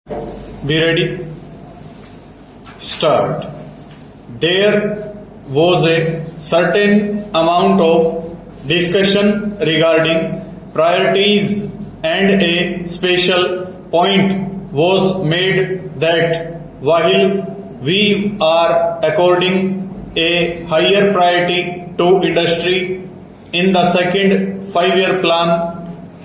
Be ready. Start. There was a certain amount of discussion regarding priorities, and a special point was made that while we are according a higher priority to industry in the second 5-year plan,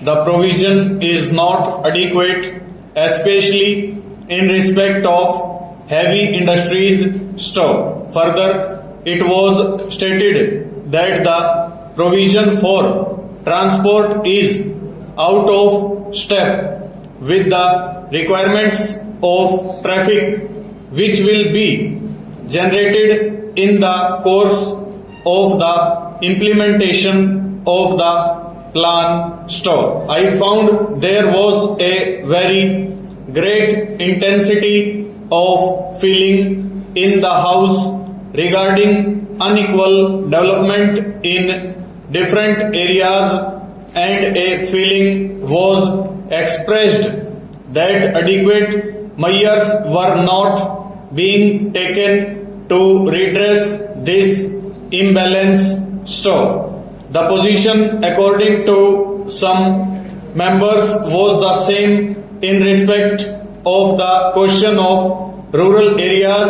the provision is not adequate, especially in respect of heavy industries stock. Further, it was stated that the provision for transport is out of step with the requirements of traffic, which will be generated in the course of the implementation of the plan stock. I found there was a very great intensity of feeling in the House regarding unequal development in different areas, and a feeling was expressed that adequate measures were not being taken to redress this imbalance stock. The position, according to some members, was the same in respect of the question of rural areas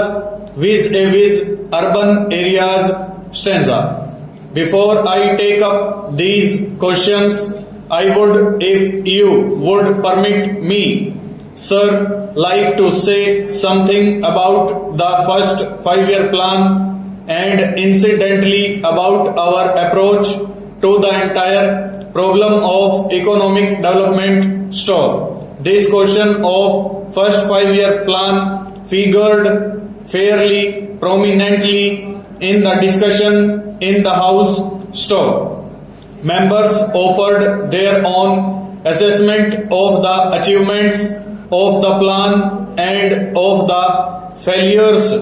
vis-a-vis urban areas stanza. Before I take up these questions, I would, if you would permit me, sir, like to say something about the first 5-year plan and incidentally about our approach to the entire problem of economic development stock. This question of first 5-year plan figured fairly prominently in the discussion in the House stock. Members offered their own assessment of the achievements of the plan and of the failures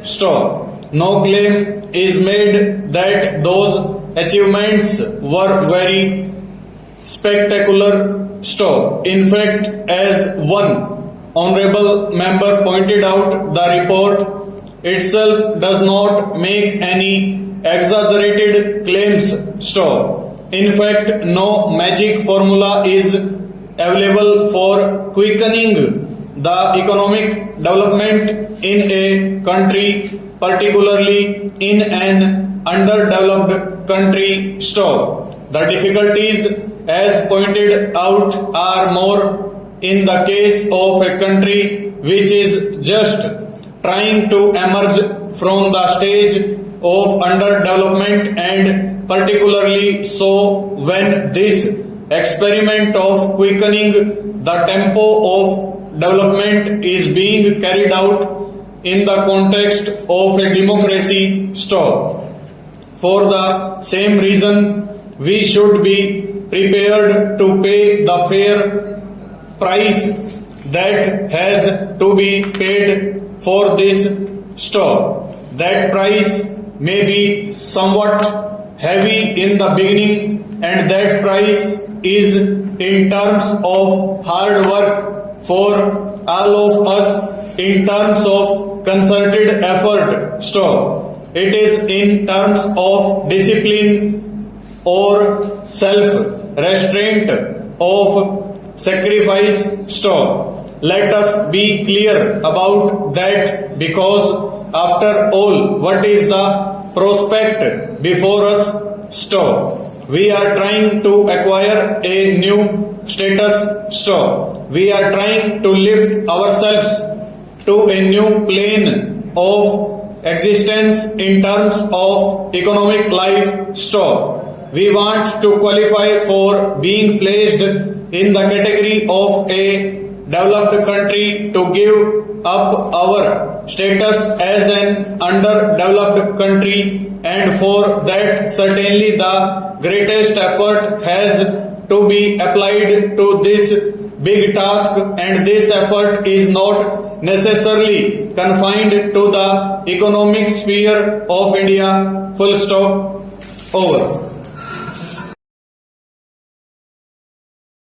stock. No claim is made that those achievements were very spectacular stock. In fact, as one honorable member pointed out, the report itself does not make any exaggerated claims stock. In fact, no magic formula is available for quickening the economic development in a country, particularly in an underdeveloped country stock. The difficulties, as pointed out, are more in the case of a country which is just trying to emerge from the stage of underdevelopment, and particularly so when this experiment of quickening the tempo of development is being carried out in the context of a democracy stock. For the same reason, we should be prepared to pay the fair price that has to be paid for this stock. That price may be somewhat heavy in the beginning, and that price is in terms of hard work for all of us, in terms of concerted effort stock. It is in terms of discipline or self-restraint of sacrifice stock. Let us be clear about that, because after all, what is the prospect before us stock? We are trying to acquire a new status stock. We are trying to lift ourselves to a new plane of existence in terms of economic life stock. We want to qualify for being placed in the category of a developed country, to give up our status as an underdeveloped country, and for that certainly the greatest effort has to be applied to this big task, and this effort is not necessarily confined to the economic sphere of India. Full stop. Over.